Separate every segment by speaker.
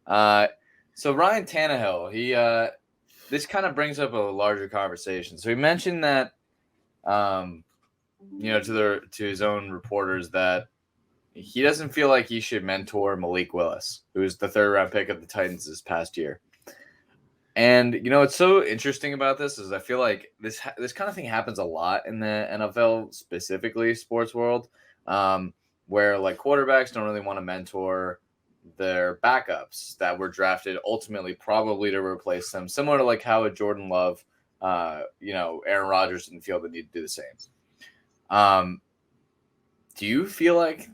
Speaker 1: So Ryan Tannehill, this kind of brings up a larger conversation. So he mentioned that, um, to his own reporters that he doesn't feel like he should mentor Malik Willis, who was the third round pick of the Titans this past year. And what's so interesting about this is I feel like this kind of thing happens a lot in the NFL, specifically sports world, where like quarterbacks don't really want to mentor their backups that were drafted ultimately probably to replace them, similar to like how a Jordan Love, Aaron Rodgers didn't feel the need to do the same. Um, do you feel like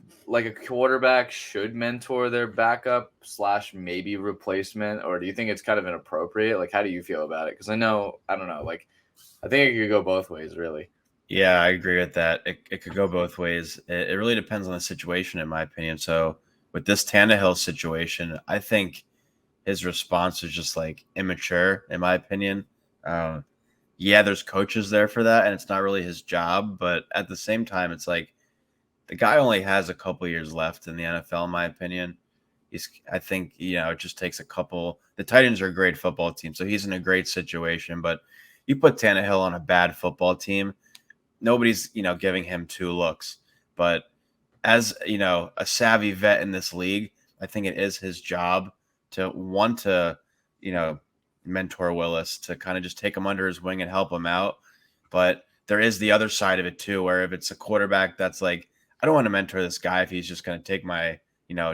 Speaker 1: a quarterback should mentor their backup slash maybe replacement, or do you think it's kind of inappropriate? Like, how do you feel about it? Because I don't know. Like, I think it could go both ways, really.
Speaker 2: Yeah, I agree with that. It could go both ways. It really depends on the situation, in my opinion. So with this Tannehill situation, I think his response is just like immature, in my opinion. Um, yeah, there's coaches there for that, and it's not really his job. But at the same time, it's like the guy only has a couple years left in the NFL, in my opinion. I think, it just takes a couple. The Titans are a great football team, so he's in a great situation. But you put Tannehill on a bad football team, nobody's, giving him two looks. But as, a savvy vet in this league, I think it is his job to want to, you know, mentor Willis, to kind of just take him under his wing and help him out. But there is the other side of it too, where if it's a quarterback that's like, I don't want to mentor this guy if he's just going to take my,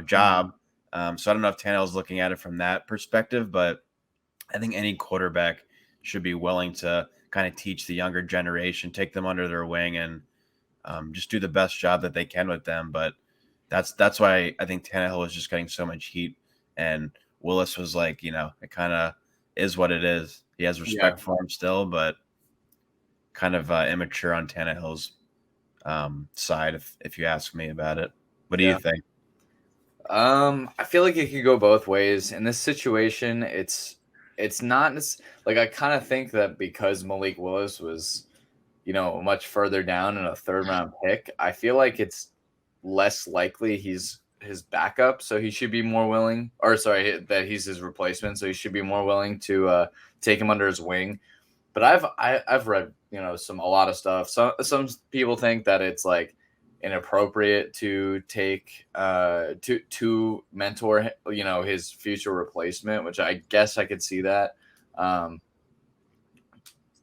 Speaker 2: job. So I don't know if Tannehill's looking at it from that perspective, but I think any quarterback should be willing to kind of teach the younger generation, take them under their wing, and just do the best job that they can with them. But that's why I think Tannehill was just getting so much heat, and Willis was like, it kind of is what it is. He has
Speaker 1: Yeah,
Speaker 2: respect for him still, but kind of immature on Tannehill's side, if you ask me about it. What do you
Speaker 1: yeah.
Speaker 2: think?
Speaker 1: I feel like it could go both ways in this situation. It's not like I kind of think that because Malik Willis was, much further down in a third round pick, I feel like it's less likely he's his backup, so he should be more willing, or sorry, that he's his replacement, so he should be more willing to take him under his wing. But I've read a lot of stuff. Some people think that it's like inappropriate to take to mentor his future replacement, which I guess I could see that. Um,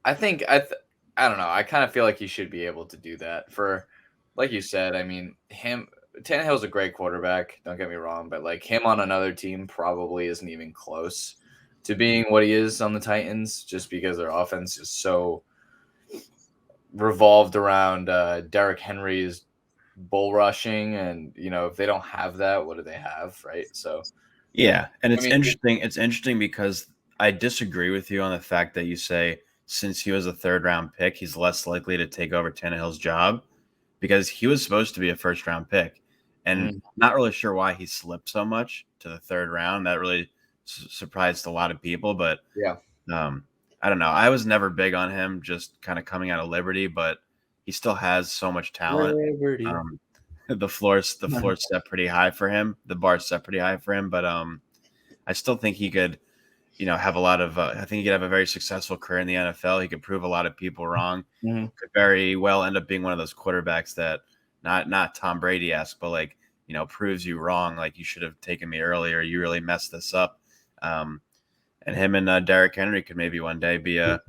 Speaker 1: I think I don't know. I kind of feel like he should be able to do that for, like you said. I mean, him Tannehill's a great quarterback. Don't get me wrong, but like him on another team probably isn't even close to being what he is on the Titans, just because their offense is so revolved around Derrick Henry's bull rushing, and if they don't have that, what do they have, right? So,
Speaker 2: Yeah, and
Speaker 1: I
Speaker 2: it's
Speaker 1: mean,
Speaker 2: interesting. It's interesting because I disagree with you on the fact that you say since he was a third round pick, he's less likely to take over Tannehill's job because he was supposed to be a first round pick, and
Speaker 1: mm,
Speaker 2: not really sure why he slipped so much to the third round. That really surprised a lot of people, but
Speaker 1: yeah,
Speaker 2: um, I don't know. I was never big on him, just kind of coming out of Liberty, but he still has so much talent.
Speaker 1: Liberty.
Speaker 2: Um, the floor's set pretty high for him. The bar's set pretty high for him, but I still think he could, have a lot of. I think he could have a very successful career in the NFL. He could prove a lot of people wrong.
Speaker 1: Mhm.
Speaker 2: Could very well end up being one of those quarterbacks that not Tom Brady esque, but like proves you wrong. Like you should have taken me earlier. You really messed this up. Um, and him and Derrick Henry could maybe one day be a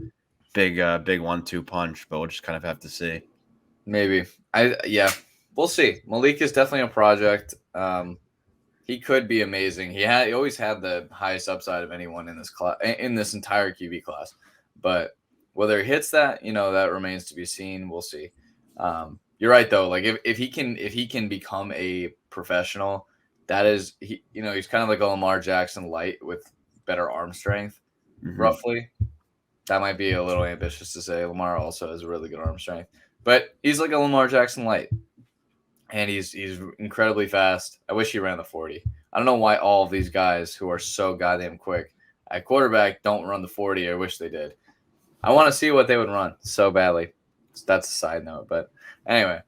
Speaker 2: big 1-2 punch, but we'll just kind of have to see.
Speaker 1: Maybe. Yeah, we'll see. Malik is definitely a project. He could be amazing. He always had the highest upside of anyone in this class, in this entire QB class. But whether he hits that, that remains to be seen. We'll see. You're right though. Like if he can become a professional, that is he's kind of like a Lamar Jackson light with better arm strength,
Speaker 2: Hmm.
Speaker 1: roughly. That might be a little ambitious to say. Lamar also has a really good arm strength, but he's like a Lamar Jackson light, and he's incredibly fast. I wish he ran the 40. I don't know why all of these guys who are so goddamn quick at quarterback don't run the 40. I wish they did. I want to see what they would run so badly. That's a side note, but anyway.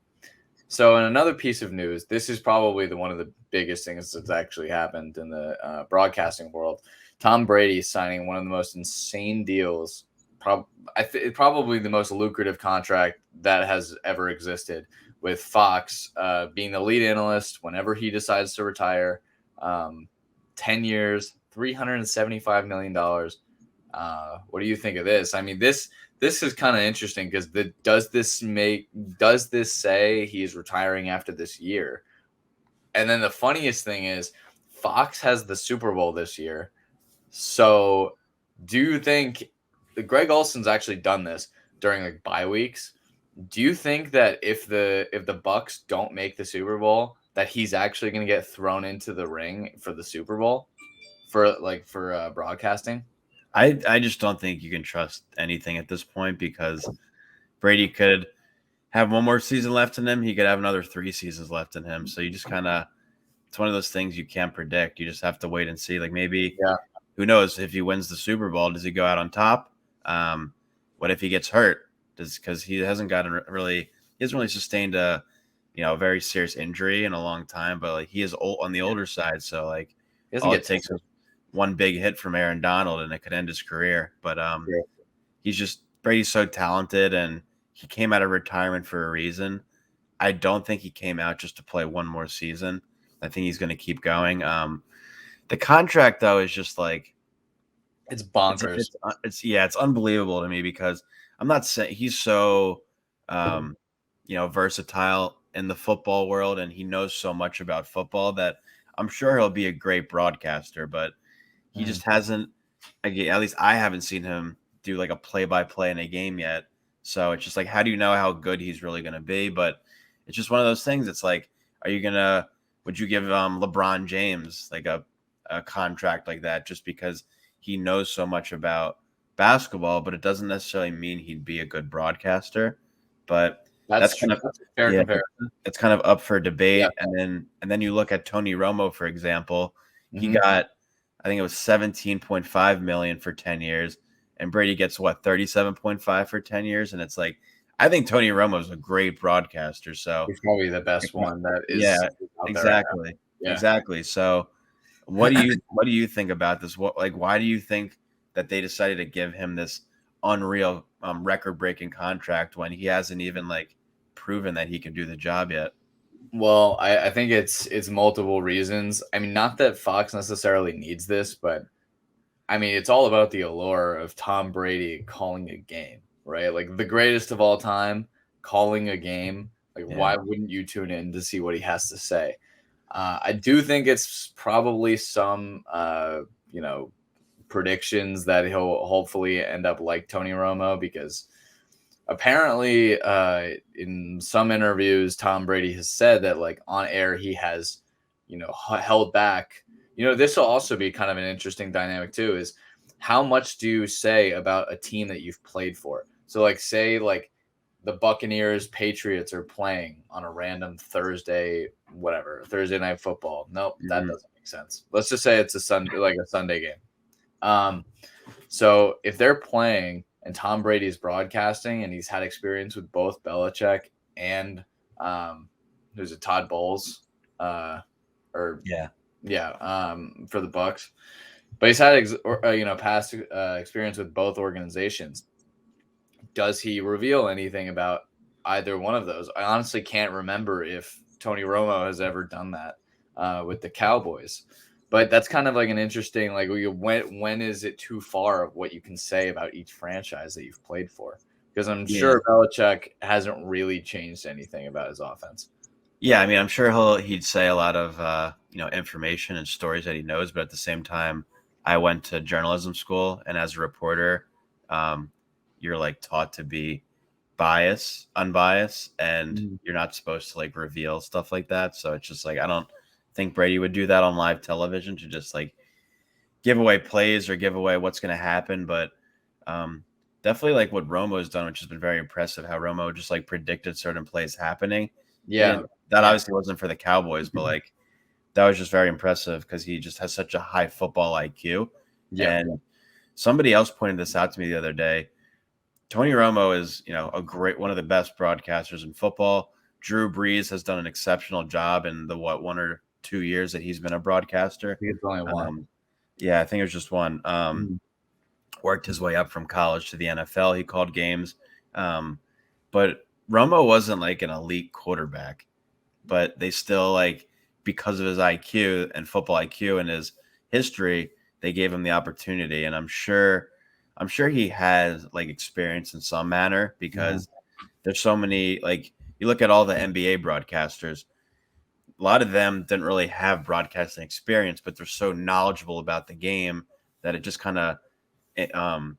Speaker 1: So, in another piece of news, this is probably one of the biggest things that's actually happened in the broadcasting world. Tom Brady is signing one of the most insane deals, probably the most lucrative contract that has ever existed, with Fox being the lead analyst whenever he decides to retire. Um, 10 years, $375 million. What do you think of this? I mean, this is kind of interesting because does this say he's retiring after this year? And then the funniest thing is Fox has the Super Bowl this year. So do you think Greg Olson's actually done this during like bye weeks? Do you think that if the Bucks don't make the Super Bowl, that he's actually going to get thrown into the ring for the Super Bowl for broadcasting?
Speaker 2: I just don't think you can trust anything at this point because Brady could have one more season left in him. He could have another 3 seasons left in him. So you just kind of, it's one of those things you can't predict. You just have to wait and see. Like maybe,
Speaker 1: Yeah.
Speaker 2: who knows if he wins the Super Bowl, does he go out on top? What if he gets hurt? Because he hasn't he hasn't really sustained a very serious injury in a long time, but like he is old on the older side. So like
Speaker 1: He doesn't
Speaker 2: all it
Speaker 1: get
Speaker 2: takes is one big hit from Aaron Donald and it could end his career. But
Speaker 1: Yeah.
Speaker 2: he's just Brady's so talented and he came out of retirement for a reason. I don't think he came out just to play one more season. I think he's going to keep going. The contract though is just like
Speaker 1: It's
Speaker 2: it's
Speaker 1: bonkers.
Speaker 2: it's unbelievable to me because I'm not saying he's so versatile in the football world and he knows so much about football that I'm sure he'll be a great broadcaster, but he
Speaker 1: Mm.
Speaker 2: just hasn't. Again, at least I haven't seen him do like a play-by-play in a game yet. So it's just like, how do you know how good he's really going to be? But it's just one of those things. It's like, would you give LeBron James like a contract like that just because he knows so much about basketball? But it doesn't necessarily mean he'd be a good broadcaster. But
Speaker 1: That's
Speaker 2: that's
Speaker 1: true.
Speaker 2: kind of
Speaker 1: That's a fair
Speaker 2: yeah,
Speaker 1: comparison.
Speaker 2: it's kind of up for
Speaker 1: Yeah.
Speaker 2: debate. And then you look at Tony Romo, for example. He
Speaker 1: Hmm.
Speaker 2: got, I think it was 17.5 million for 10 years, and Brady gets what, 37.5 for 10 years, and it's like I think Tony Romo is a great broadcaster. So
Speaker 1: He's probably the best one that
Speaker 2: yeah,
Speaker 1: is out there right now.
Speaker 2: exactly,
Speaker 1: Yeah.
Speaker 2: exactly. So what do you think about this? Why do you think that they decided to give him this unreal record breaking contract when he hasn't even like proven that he can do the job yet?
Speaker 1: Well, I think it's multiple reasons. I mean, not that Fox necessarily needs this, but I mean, it's all about the allure of Tom Brady calling a game, right? Like the greatest of all time, calling a game. Like,
Speaker 2: Yeah.
Speaker 1: why wouldn't you tune in to see what he has to say? I do think it's probably some, predictions that he'll hopefully end up like Tony Romo because apparently in some interviews Tom Brady has said that like on air he has held back. This will also be kind of an interesting dynamic too, is how much do you say about a team that you've played for? So like say like the Buccaneers Patriots are playing on a random Thursday night football. Nope, that
Speaker 2: Mhm.
Speaker 1: doesn't make sense. Let's just say it's a Sunday game. um so if they're playing and Tom Brady's broadcasting and he's had experience with both Belichick and who's it, Todd Bowles, or
Speaker 2: Yeah.
Speaker 1: yeah, for the Bucks, but he's had past experience with both organizations. Does he reveal anything about either one of those? I honestly can't remember if Tony Romo has ever done that with the Cowboys. But that's kind of like an interesting, like when is it too far of what you can say about each franchise that you've played for? Because I'm
Speaker 2: Yeah.
Speaker 1: sure Belichick hasn't really changed anything about his offense.
Speaker 2: Yeah, I mean, I'm sure he'd say a lot of information and stories that he knows, but at the same time, I went to journalism school, and as a reporter, um, you're like taught to be unbiased, and
Speaker 1: Mm.
Speaker 2: you're not supposed to like reveal stuff like that. So it's just like I don't think Brady would do that on live television to just like give away plays or give away what's going to happen, but um, definitely like what Romo's done, which has been very impressive. How Romo just like predicted certain plays happening. He
Speaker 1: Yeah,
Speaker 2: didn't. That
Speaker 1: yeah,
Speaker 2: obviously wasn't for the Cowboys, but like that was just very impressive because he just has such a high football IQ.
Speaker 1: yeah.
Speaker 2: And somebody else pointed this out to me the other day. Tony Romo is, a great one of the best broadcasters in football. Drew Brees has done an exceptional job in the 1 or 2 years that he's been a
Speaker 1: I
Speaker 2: broadcaster.
Speaker 1: think it's only one.
Speaker 2: Yeah, I think it was just one.
Speaker 1: Mhm.
Speaker 2: Worked his way up from college to the NFL. He called games, but Romo wasn't like an elite quarterback. But they still like because of his IQ and football IQ and his history, they gave him the opportunity. And I'm sure he has like experience in some manner
Speaker 1: Mhm.
Speaker 2: because there's so many like you look at all the NBA broadcasters, a lot of them didn't really have broadcasting experience, but they're so knowledgeable about the game that it just kind of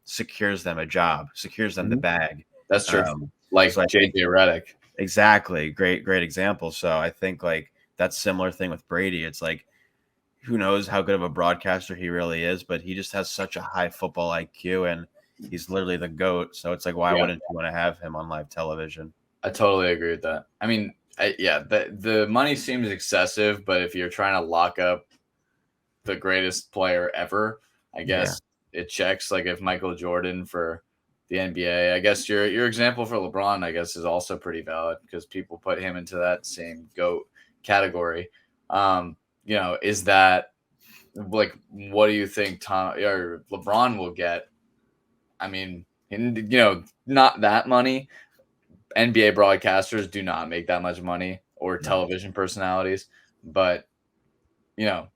Speaker 2: secures them a job, secures them the
Speaker 1: Mhm.
Speaker 2: bag.
Speaker 1: That's true.
Speaker 2: So
Speaker 1: Like
Speaker 2: I think
Speaker 1: JJ Redick.
Speaker 2: exactly great example. So I think like that similar thing with Brady. It's like who knows how good of a broadcaster he really is, but he just has such a high football IQ and he's literally the GOAT. So it's like, why
Speaker 1: Yeah,
Speaker 2: wouldn't you want to have him on live television?
Speaker 1: I totally agree with that. I mean, yeah, the money seems excessive, but if you're trying to lock up the greatest player ever, I
Speaker 2: Yeah.
Speaker 1: guess it checks. Like if Michael Jordan for the NBA, I guess your example for LeBron, I guess, is also pretty valid because people put him into that same GOAT category. Is that like what do you think Tom or LeBron will get? I mean, not that money. NBA broadcasters do not make that much money or
Speaker 2: No.
Speaker 1: television personalities, but you know,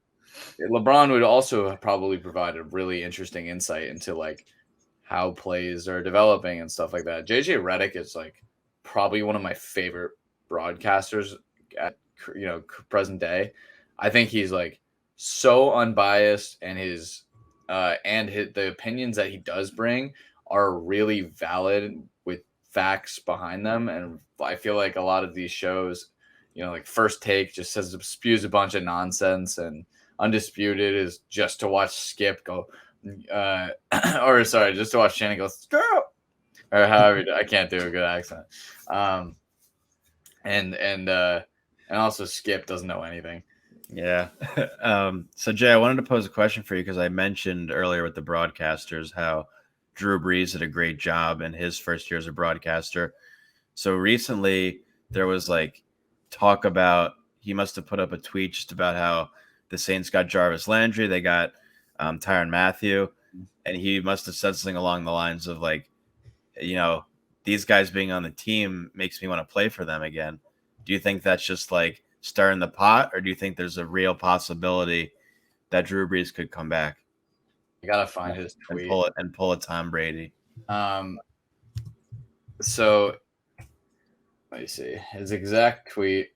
Speaker 1: LeBron would also probably provide a really interesting insight into like how plays are developing and stuff like that. JJ Redick is like probably one of my favorite broadcasters at present day. I think he's like so unbiased and the opinions that he does bring are really valid with facts behind them. And I feel like a lot of these shows, like First Take just says spews a bunch of nonsense, and Undisputed is just to watch Skip go uh, or sorry, just to watch Shannon go Skip, or however I can't do a good accent. Um, and also Skip doesn't know anything.
Speaker 2: Yeah. So Jay, I wanted to pose a question for you because I mentioned earlier with the broadcasters how Drew Brees did a great job in his first year as a broadcaster. So recently there was like talk about he must have put up a tweet just about how the Saints got Jarvis Landry, they got Tyrann Matthew, and he must have said something along the lines of like, you know, these guys being on the team makes me want to play for them again. Do you think that's just like stirring the pot, or do you think there's a real possibility that Drew Brees could come back
Speaker 1: I gotta find his
Speaker 2: and
Speaker 1: tweet.
Speaker 2: pull a Tom Brady?
Speaker 1: Um, so let me see his exact tweet.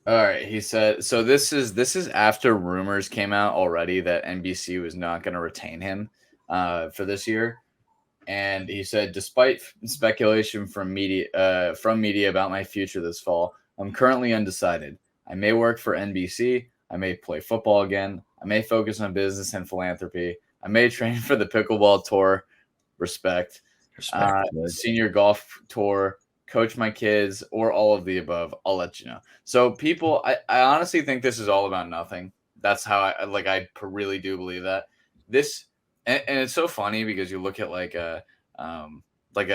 Speaker 1: All right, he said. So this is after rumors came out already that NBC was not going to retain him for this year. And he said, despite speculation from media about my future this fall, I'm currently undecided. I may work for NBC. I may play football again. I may focus on business and philanthropy. I may train for the pickleball tour. Respect.
Speaker 2: Respect. Good.
Speaker 1: Senior golf tour. Coach my kids, or all of the above. I'll let you know. So people, I honestly think this is all about nothing. That's how I really do believe that this and it's so funny because you look at um like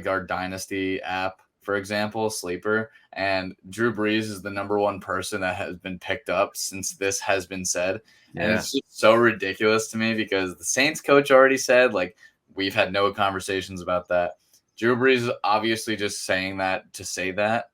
Speaker 1: our dynasty app, for example, Sleeper, and Drew Brees is the number one person that has been picked up since this has been said. And
Speaker 2: Yeah.
Speaker 1: it's just so ridiculous to me because the Saints coach already said, like, we've had no conversations about that. Drew Brees is obviously just saying that to say that,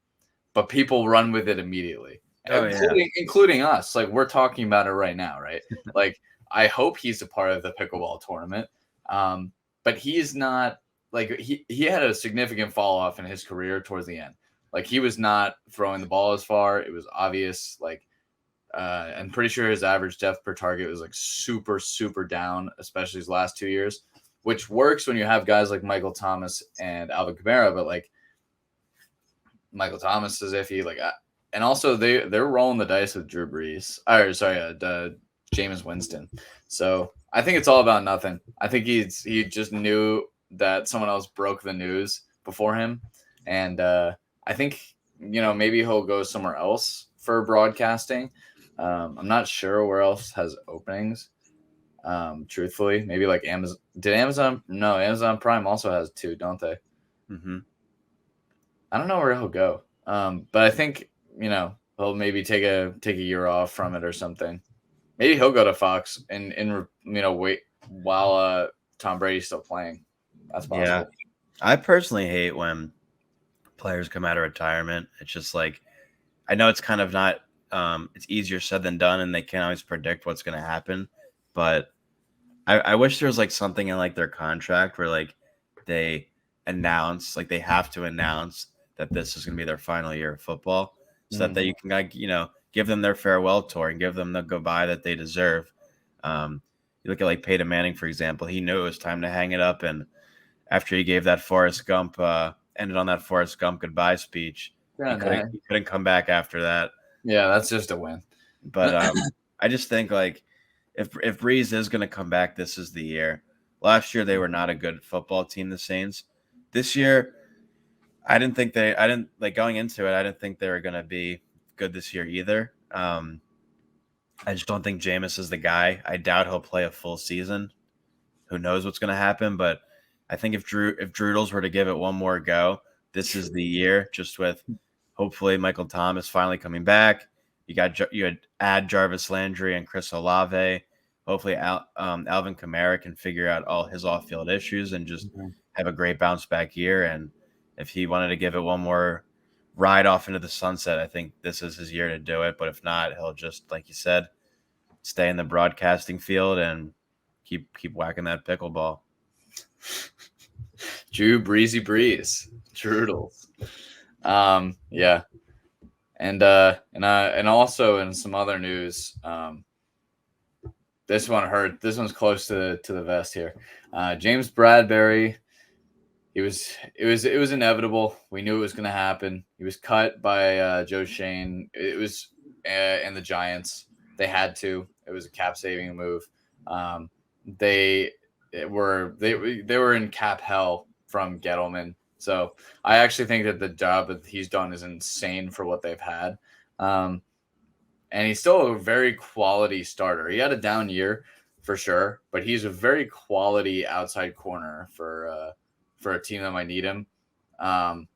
Speaker 1: but people run with it immediately,
Speaker 2: Oh yeah.
Speaker 1: including us. Like we're talking about it right now, right? Like I hope he's a part of the pickleball tournament, but he's not. Like he had a significant fall off in his career towards the end. Like he was not throwing the ball as far. It was obvious. Like I'm pretty sure his average depth per target was like super down, especially his last 2 years, which works when you have guys like Michael Thomas and Alvin Kamara, but like Michael Thomas is iffy. And also they're rolling the dice with Drew Brees. Or sorry, Jameis Winston. So I think it's all about nothing. I think he just knew that someone else broke the news before him, and I think maybe he'll go somewhere else for broadcasting. I'm not sure where else has openings. Truthfully, maybe like Amazon. Did Amazon? No, Amazon Prime also has two, don't they?
Speaker 2: Mm-hmm.
Speaker 1: I don't know where he'll go. But I think he'll maybe take a year off from it or something. Maybe he'll go to Fox and wait while Tom Brady's still playing. That's
Speaker 2: Yeah,
Speaker 1: possible.
Speaker 2: I personally hate when players come out of retirement. It's just like I know it's kind of not. It's easier said than done, and they can't always predict what's going to happen. But I wish there was like something in like their contract where like they announce, like they have to announce that this is going to be their final year of football, so that
Speaker 1: Mhm.
Speaker 2: you can like give them their farewell tour and give them the goodbye that they deserve. You look at like Peyton Manning, for example. He knew it was time to hang it up, and after he gave that Forrest Gump, ended on that Forrest Gump goodbye speech, he
Speaker 1: Yeah,
Speaker 2: couldn't
Speaker 1: nah.
Speaker 2: he couldn't come back after that.
Speaker 1: Yeah, that's just a win.
Speaker 2: But I just think like if Breeze is going to come back, this is the year. Last year they were not a good football team, the Saints. This year, I didn't like going into it. I didn't think they were going to be good this year either. I just don't think Jameis is the guy. I doubt he'll play a full season. Who knows what's going to happen? But I think if Drudels were to give it one more go, this is the year. Just with hopefully Michael Thomas finally coming back. You had add Jarvis Landry and Chris Olave. Hopefully Alvin Kamara can figure out all his off field issues and just
Speaker 1: Mhm.
Speaker 2: have a great bounce back year. And if he wanted to give it one more ride off into the sunset, I think this is his year to do it. But if not, he'll just like you said, stay in the broadcasting field and keep whacking that pickleball.
Speaker 1: Drew Breezy Breeze. Trudels. Yeah. And also in some other news, this one hurt. This one's close to the vest here. James Bradbury. It was inevitable. We knew it was going to happen. He was cut by Joe Shane. It was and the Giants. They had to. It was a cap saving move. Um, they they were in cap hell from Gettleman. So I actually think that the job that he's done is insane for what they've had. Um, and he's still a very quality starter. He had a down year for sure, but he's a very quality outside corner for a team that might need him. Um,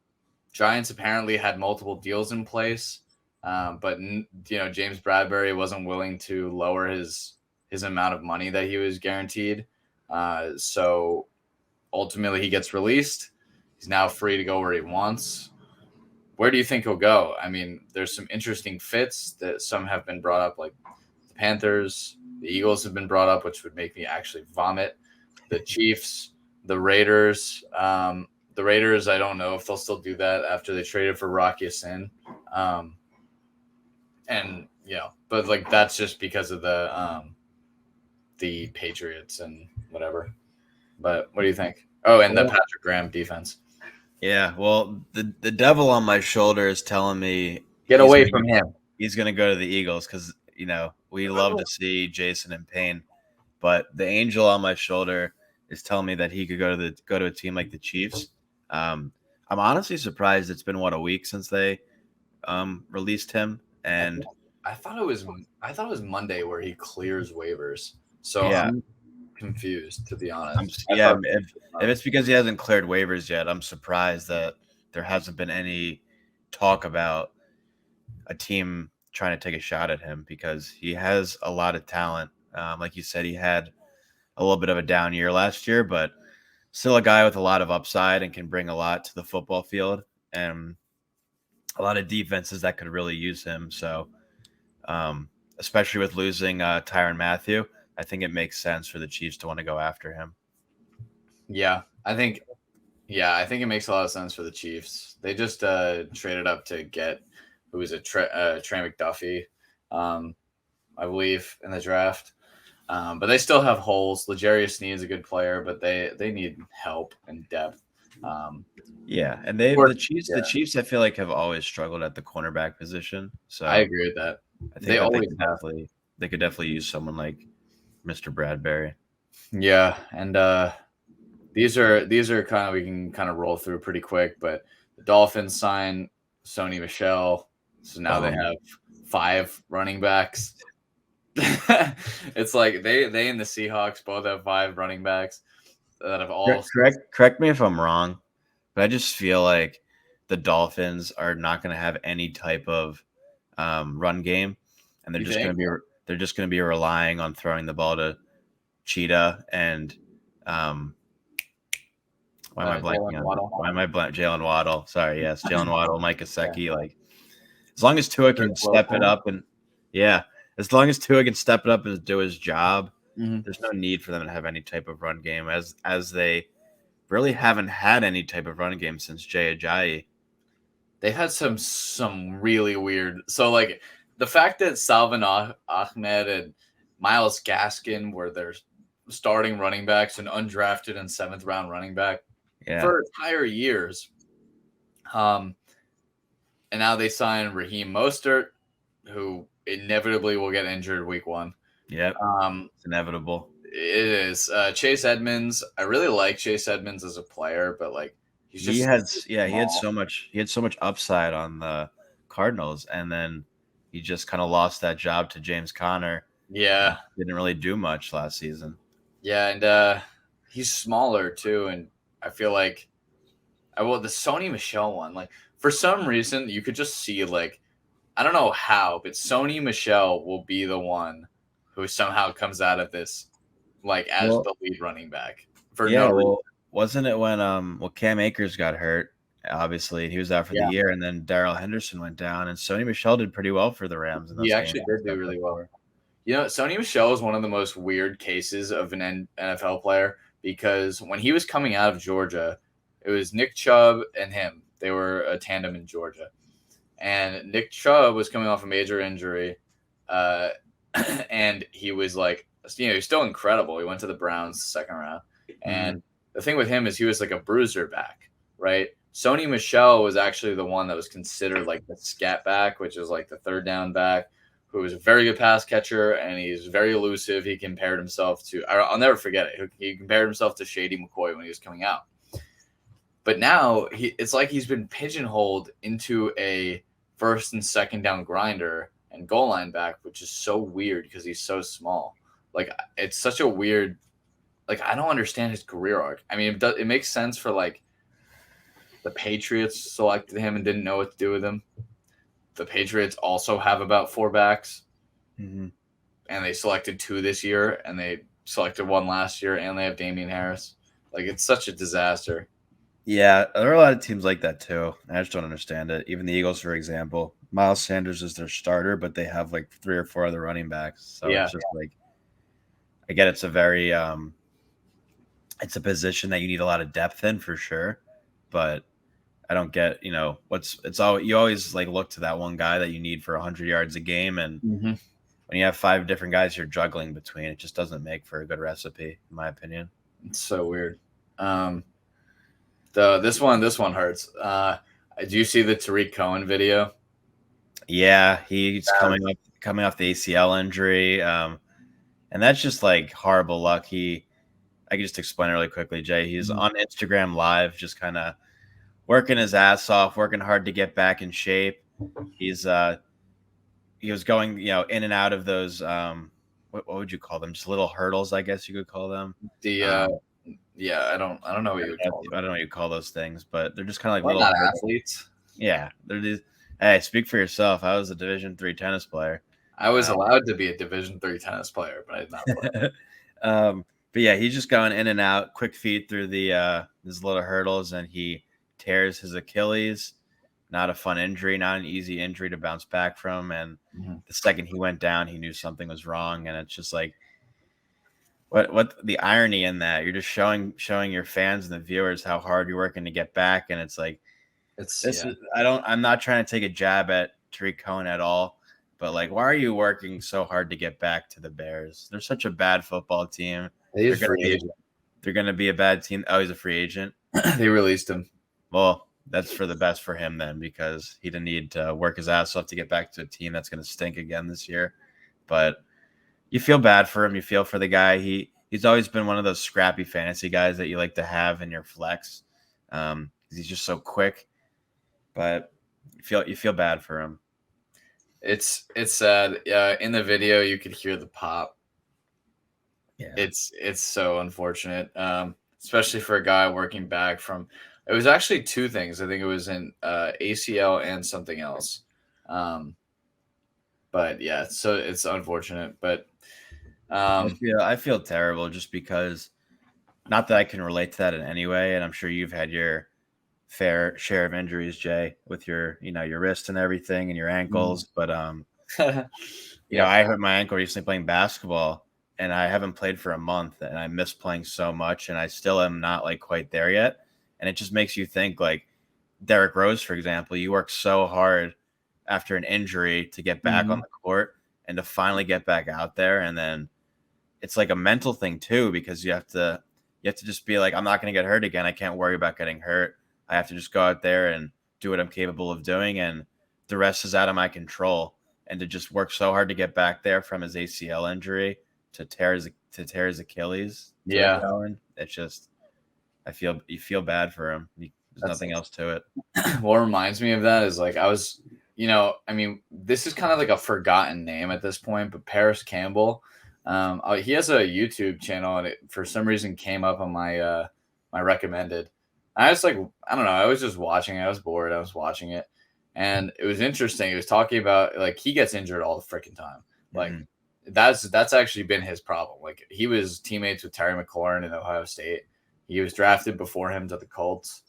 Speaker 1: Giants apparently had multiple deals in place, but James Bradbury wasn't willing to lower his amount of money that he was guaranteed. So ultimately, he gets released. He's now free to go where he wants. Where do you think he'll go? I mean, there's some interesting fits that some have been brought up, like the Panthers, the Eagles have been brought up, which would make me actually vomit. The Chiefs, the Raiders. The Raiders, I don't know if they'll still do that after they traded for Rocky Sin. Um, and but like that's just because of the Patriots and whatever. But what do you think? Oh, and the
Speaker 2: Well,
Speaker 1: Patrick Graham defense.
Speaker 2: yeah, well, the devil on my shoulder is telling me
Speaker 1: Get away from him.
Speaker 2: he's gonna go to the Eagles because we love to see Jason in pain, but the angel on my shoulder is telling me that he could go to a team like the Chiefs. Um, I'm honestly surprised it's been what a week since they released him,
Speaker 1: I,
Speaker 2: and
Speaker 1: I thought it was Monday where he clears waivers. So
Speaker 2: yeah,
Speaker 1: I'm confused, to be honest. I
Speaker 2: yeah.
Speaker 1: thought
Speaker 2: If it's because he hasn't cleared waivers yet, I'm surprised that there hasn't been any talk about a team trying to take a shot at him because he has a lot of talent. Like you said, he had a little bit of a down year last year, but still a guy with a lot of upside and can bring a lot to the football field and a lot of defenses that could really use him. So, especially with losing Tyron Matthew, I think it makes sense for the Chiefs to want to go after him.
Speaker 1: yeah, I think it makes a lot of sense for the Chiefs. They just traded up to get who was it, Trey McDuffie, um, I believe, in the draft. But they still have holes. Legarius Sneed is a good player, but they need help and depth. Um,
Speaker 2: Yeah, and
Speaker 1: or,
Speaker 2: the
Speaker 1: yeah,
Speaker 2: Chiefs I feel like have always struggled at the cornerback position.
Speaker 1: I
Speaker 2: So
Speaker 1: agree with that.
Speaker 2: I
Speaker 1: They
Speaker 2: think that
Speaker 1: always have.
Speaker 2: they could definitely use someone like Mr. Bradbury.
Speaker 1: Yeah, and these are kind of we can kind of roll through pretty quick. But the Dolphins sign Sony Michelle, so now they
Speaker 2: Bum.
Speaker 1: have 5 running backs. It's like they and the Seahawks both have 5 running backs that have all.
Speaker 2: Correct me if I'm wrong, but I just feel like the Dolphins are not going to have any type of run game, and
Speaker 1: You think?
Speaker 2: they're just going to be relying on throwing the ball to Cheetah and um, why am I
Speaker 1: Jalen
Speaker 2: blanking on
Speaker 1: Waddle.
Speaker 2: why am I blank Jalen Waddle? Sorry, yes, Jalen Waddle, Mike Gesicki. Like as long as Tua can step it up and yeah, as long as Tua can step it up and do his job,
Speaker 1: Mm-hmm.
Speaker 2: there's no need for them to have any type of run game as they really haven't had any type of run game since Jay Ajayi.
Speaker 1: They've had some really weird. So like the fact that Salvin Ahmed and Miles Gaskin were their starting running backs, an undrafted and seventh round running back
Speaker 2: Yeah.
Speaker 1: for entire years. Um, and now they sign Raheem Mostert, who inevitably will get injured week one.
Speaker 2: Yep.
Speaker 1: Um,
Speaker 2: It's inevitable.
Speaker 1: it is Chase Edmonds. I really like Chase Edmonds as a player, but like he's
Speaker 2: He
Speaker 1: just
Speaker 2: had yeah,
Speaker 1: small.
Speaker 2: he had so much upside on the Cardinals, and then he just kind of lost that job to James Conner.
Speaker 1: Yeah,
Speaker 2: Didn't really do much last season.
Speaker 1: yeah, and he's smaller too, and I feel like the Sony Michelle one, like for some reason you could just see like I don't know how, but Sony Michelle will be the one who somehow comes out of this like as
Speaker 2: Well,
Speaker 1: the lead running back for
Speaker 2: yeah,
Speaker 1: no reason.
Speaker 2: well, wasn't it when Cam Akers got hurt? Obviously, he was out for the
Speaker 1: Yeah,
Speaker 2: year, and then Darrell Henderson went down, and Sony Michelle did pretty well for the Rams in
Speaker 1: he
Speaker 2: those games
Speaker 1: actually
Speaker 2: he
Speaker 1: did do
Speaker 2: stepped up
Speaker 1: really well.
Speaker 2: for.
Speaker 1: You know, Sony Michelle is one of the most weird cases of an NFL player because when he was coming out of Georgia, it was Nick Chubb and him. They were a tandem in Georgia. And Nick Chubb was coming off a major injury. Uh, and he was like, he's still incredible. He went to the Browns second round.
Speaker 2: Mm-hmm.
Speaker 1: And the thing with him is he was like a bruiser back, right? Sony Michelle was actually the one that was considered like the scat back, which is like the third down back, who was a very good pass catcher and he's very elusive. He compared himself to, I'll never forget it. He compared himself to Shady McCoy when he was coming out. But now it's like he's been pigeonholed into a first and second down grinder and goal line back, which is so weird because he's so small. Like it's such a weird. Like I don't understand his career arc. I mean, it makes sense for like the Patriots selected him and didn't know what to do with him. The Patriots also have about four backs,
Speaker 2: Mm-hmm.
Speaker 1: and they selected two this year, and they selected one last year, and they have Damian Harris. Like it's such a disaster.
Speaker 2: Yeah, there are a lot of teams like that too. I just don't understand it. Even the Eagles, for example, Miles Sanders is their starter, but they have like three or four other running backs. So
Speaker 1: Yeah,
Speaker 2: it's just like I get it's a very it's a position that you need a lot of depth in for sure, but I don't get what's it's all you always like look to that one guy that you need for 100 yards a game, and
Speaker 1: mm-hmm.
Speaker 2: when you have five different guys you're juggling between, it just doesn't make for a good recipe, in my opinion.
Speaker 1: It's so weird. Um, this one hurts. Do you see the Tariq Cohen video?
Speaker 2: Yeah, he's coming off the ACL injury, and that's just like horrible luck. I can just explain it really quickly, Jay. He's
Speaker 1: Mhm.
Speaker 2: on Instagram Live, just kind of working his ass off, working hard to get back in shape. He's he was going, in and out of those what would you call them? Just little hurdles, I guess you could call them.
Speaker 1: The
Speaker 2: Um,
Speaker 1: yeah, I don't know what you would call
Speaker 2: I
Speaker 1: them.
Speaker 2: don't know what you call those things, but they're just kind of like
Speaker 1: We're
Speaker 2: little
Speaker 1: not
Speaker 2: hurdles.
Speaker 1: athletes.
Speaker 2: Yeah, they're these. Hey, speak for yourself. I was a Division III tennis player.
Speaker 1: I was
Speaker 2: Um,
Speaker 1: allowed to be a Division III tennis player, but I did not play.
Speaker 2: um, but yeah, he's just going in and out, quick feet through these little hurdles, and he tears his Achilles. Not a fun injury, not an easy injury to bounce back from. And
Speaker 1: Mhm.
Speaker 2: the second he went down, he knew something was wrong. And it's just like, what the irony in that? You're just showing your fans and the viewers how hard you're working to get back, and it's like
Speaker 1: It's
Speaker 2: this
Speaker 1: yeah,
Speaker 2: is I'm not trying to take a jab at Tariq Cohen at all, but like, why are you working so hard to get back to the Bears? They're such a bad football team. They're
Speaker 1: he's
Speaker 2: gonna
Speaker 1: free
Speaker 2: be
Speaker 1: agent.
Speaker 2: they're gonna be a bad team. Oh, he's a free agent.
Speaker 1: They released him.
Speaker 2: Well, that's for the best for him then, because he didn't need to work his ass off to get back to a team that's gonna stink again this year. But you feel bad for him. You feel for the guy. He's always been one of those scrappy fantasy guys that you like to have in your flex. 'Cause he's just so quick, but you feel bad for him.
Speaker 1: It's sad. In the video, you could hear the pop.
Speaker 2: Yeah.
Speaker 1: It's so unfortunate, especially for a guy working back from. It was actually two things. I think it was in ACL and something else. Um, but yeah, so it's unfortunate. But um,
Speaker 2: I feel terrible just because not that I can relate to that in any way, and I'm sure you've had your fair share of injuries, Jay, with your your wrist and everything and your ankles. But
Speaker 1: yeah,
Speaker 2: I hurt my ankle recently playing basketball, and I haven't played for a month, and I miss playing so much, and I still am not like quite there yet. And it just makes you think like Derrick Rose, for example, you work so hard after an injury to get back on
Speaker 1: Mhm.
Speaker 2: the court and to finally get back out there, and then it's like a mental thing too because you have to just be like, I'm not going to get hurt again. I can't worry about getting hurt. I have to just go out there and do what I'm capable of doing, and the rest is out of my control. And to just work so hard to get back there from his ACL injury to tear his Achilles to it
Speaker 1: Yeah,
Speaker 2: going, it's just you feel bad for him. There's
Speaker 1: that's
Speaker 2: nothing else to it.
Speaker 1: what reminds me of that is like I was, I mean, this is kind of like a forgotten name at this point, but Paris Campbell, he has a YouTube channel and it for some reason came up on my recommended. I was like, I don't know, I was just watching it. I was bored. I was watching it, and it was interesting. He was talking about like he gets injured all the freaking time. Like
Speaker 2: Hmm.
Speaker 1: that's actually been his problem. Like he was teammates with Terry McLaurin in Ohio State. He was drafted before him to the Colts,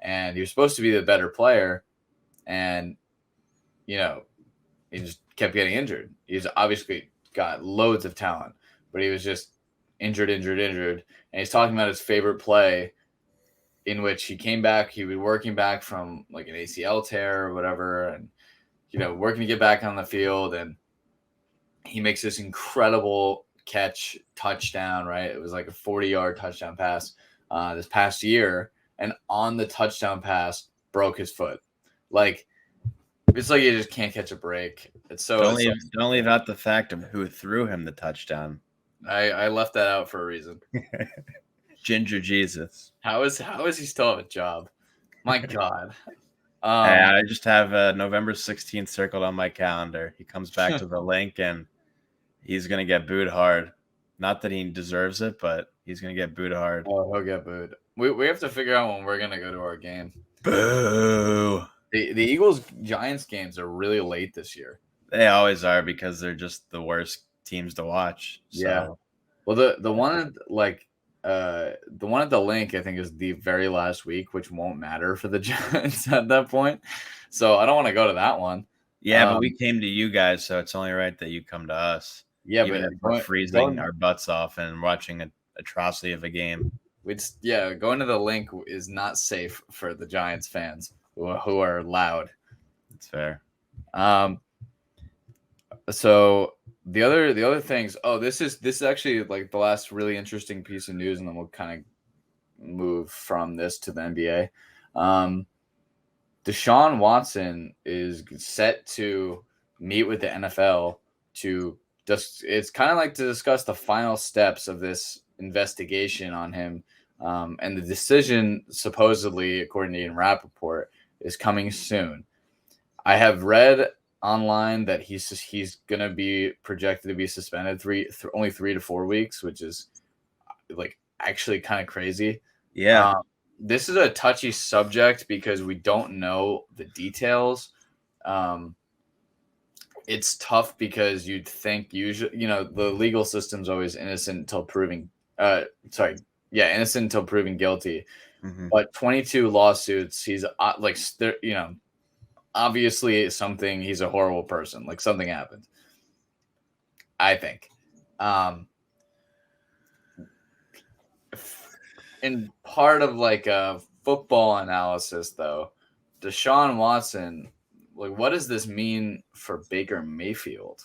Speaker 1: and he was supposed to be the better player, and you know he just kept getting injured. He's obviously got loads of talent, but he was just injured, injured, injured. And he's talking about his favorite play in which he came back. He was working back from like an ACL tear or whatever, and working to get back on the field, and he makes this incredible catch touchdown. Right, it was like a 40-yard touchdown pass this past year, and on the touchdown pass broke his foot. Like it's like you just can't catch a break.
Speaker 2: Don't
Speaker 1: It's
Speaker 2: leave
Speaker 1: like
Speaker 2: don't leave out the fact of who threw him the touchdown.
Speaker 1: I left that out for a reason.
Speaker 2: Ginger Jesus.
Speaker 1: How is he still have a job? My God.
Speaker 2: Hey,
Speaker 1: Um,
Speaker 2: I just have November 16th circled on my calendar. He comes back to the link and he's going to get booed hard. Not that he deserves it, but he's going to get booed hard.
Speaker 1: oh, he'll get booed. We have to figure out when we're gonna go to our game.
Speaker 2: Boo.
Speaker 1: The Eagles Giants games are really late this year.
Speaker 2: They always are because they're just the worst teams to watch.
Speaker 1: Yeah.
Speaker 2: So,
Speaker 1: Well, the one the one at the link I think is the very last week, which won't matter for the Giants at that point. So I don't want to go to that one.
Speaker 2: yeah, but we
Speaker 1: Um,
Speaker 2: came to you guys, so it's only right that you come to us,
Speaker 1: yeah,
Speaker 2: even
Speaker 1: but
Speaker 2: if we're freezing
Speaker 1: going
Speaker 2: our butts off and watching an atrocity of a game.
Speaker 1: going to the link is not safe for the Giants fans who are loud.
Speaker 2: It's fair.
Speaker 1: Um, so the other things. Oh, this is actually like the last really interesting piece of news, and then we'll kind of move from this to the NBA. Um, Deshaun Watson is set to meet with the NFL to just it's kind of like to discuss the final steps of this investigation on him. And the decision, supposedly, according to Ian Rappaport, is coming soon. I have read online that he's gonna be projected to be suspended only 3 to 4 weeks, which is like actually kind of crazy.
Speaker 2: Yeah.
Speaker 1: Um, this is a touchy subject because we don't know the details. Um, it's tough because you'd think usually, the legal system's always innocent until proven. Sorry, yeah, innocent until proven guilty.
Speaker 2: Hmm.
Speaker 1: But 22 lawsuits, he's like, obviously something. He's a horrible person. Like something happened. I think. Um, in part of like a football analysis, though, Deshaun Watson, like, what does this mean for Baker Mayfield?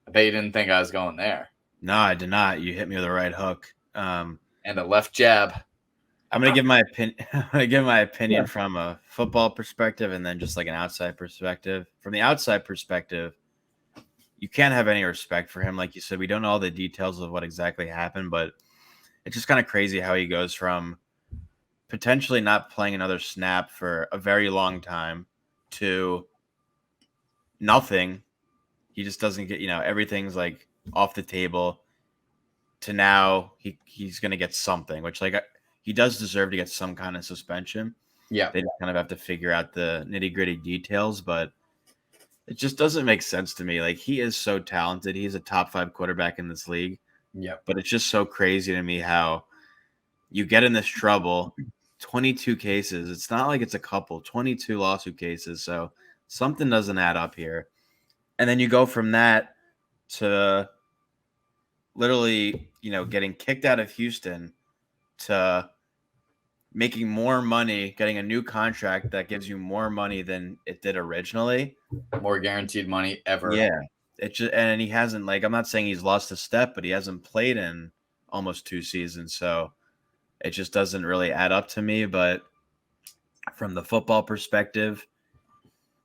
Speaker 1: I bet you didn't think I was going there.
Speaker 2: No, I did not. You hit me with the right hook.
Speaker 1: And a left jab.
Speaker 2: I'm gonna give my opinion. I'm gonna give my
Speaker 1: Yeah.
Speaker 2: opinion from a football perspective, and then just like an outside perspective. From the outside perspective, you can't have any respect for him. Like you said, we don't know all the details of what exactly happened, but it's just kind of crazy how he goes from potentially not playing another snap for a very long time to nothing. He just doesn't get, everything's like off the table to now he's going to get something, which like he does deserve to get some kind of suspension.
Speaker 1: Yeah.
Speaker 2: They just kind of have to figure out the nitty gritty details, but it just doesn't make sense to me. Like he is so talented. He's a top 5 quarterback in this league,
Speaker 1: Yep.
Speaker 2: but it's just so crazy to me how you get in this trouble. 22 cases. It's not like it's a couple, 22 lawsuit cases. So something doesn't add up here. And then you go from that to literally, getting kicked out of Houston to making more money, getting a new contract that gives you more money than it did originally.
Speaker 1: More guaranteed money ever.
Speaker 2: Yeah. It just, and he hasn't, like, I'm not saying he's lost a step, but he hasn't played in almost 2 seasons. So it just doesn't really add up to me. But from the football perspective,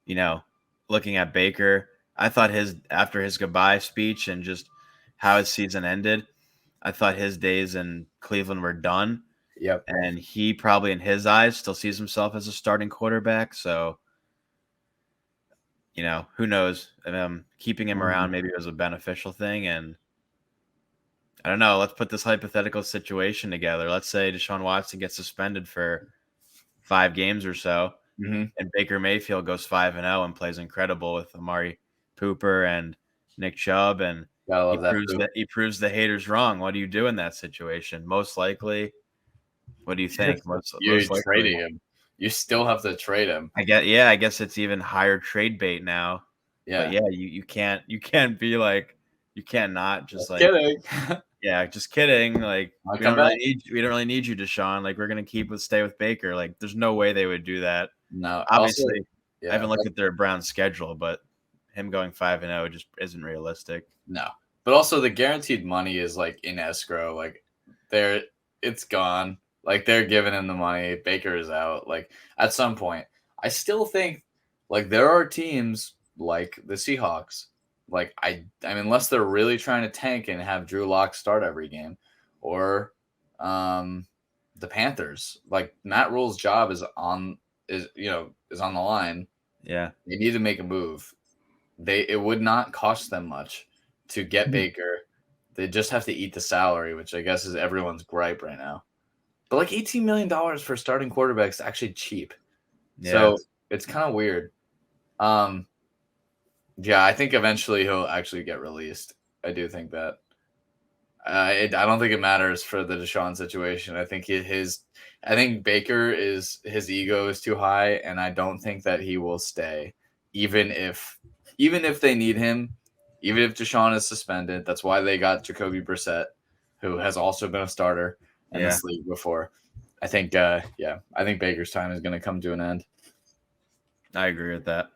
Speaker 2: you know, looking at Baker, I thought after his goodbye speech and just how his season ended, I thought his days in Cleveland were done.
Speaker 1: Yep.
Speaker 2: And he probably in his eyes still sees himself as a starting quarterback. So, who knows? Keeping him around maybe it was a beneficial thing. And I don't know. Let's put this hypothetical situation together. Let's say Deshaun Watson gets suspended for 5 games or so,
Speaker 1: Mm-hmm.
Speaker 2: and Baker Mayfield goes 5-0 and plays incredible with Amari Cooper and Nick Chubb, and
Speaker 1: Gotta
Speaker 2: he
Speaker 1: love that
Speaker 2: proves
Speaker 1: poop.
Speaker 2: that he proves the haters wrong. What do you do in that situation? Most likely, what do you think?
Speaker 1: You're
Speaker 2: Most likely,
Speaker 1: trading him. You still have to trade him.
Speaker 2: I guess it's even higher trade bait now. But
Speaker 1: Yeah.
Speaker 2: yeah, you can't be like you can't not just
Speaker 1: Just
Speaker 2: like
Speaker 1: kidding.
Speaker 2: yeah, just kidding. Like
Speaker 1: I'll come back.
Speaker 2: we don't really need you, Deshaun. Like we're gonna stay with Baker. Like there's no way they would do that.
Speaker 1: No. Also,
Speaker 2: Obviously, I
Speaker 1: yeah.
Speaker 2: haven't looked at their Browns schedule, but him going 5-0 just isn't realistic.
Speaker 1: No. But also the guaranteed money is like in escrow. Like it's gone. Like they're giving him the money. Baker is out. Like at some point. I still think like there are teams like the Seahawks. Like I mean unless they're really trying to tank and have Drew Lock start every game. Or the Panthers. Like Matt Rule's job is on the line.
Speaker 2: Yeah,
Speaker 1: They need to make a move. It would not cost them much to get Baker. They just have to eat the salary, which I guess is everyone's gripe right now. But like $18 million for starting quarterback is actually cheap.
Speaker 2: yeah,
Speaker 1: So it's kind of weird. Um, yeah, I think eventually he'll actually get released. I do think that. I don't think it matters for the Deshaun situation. I think I think Baker his ego is too high, and I don't think that he will stay, even if they need him, even if Deshaun is suspended. That's why they got Jacoby Brissett, who has also been a starter in
Speaker 2: yeah.
Speaker 1: this league before. I think I think Baker's time is going to come to an end.
Speaker 2: I agree with that.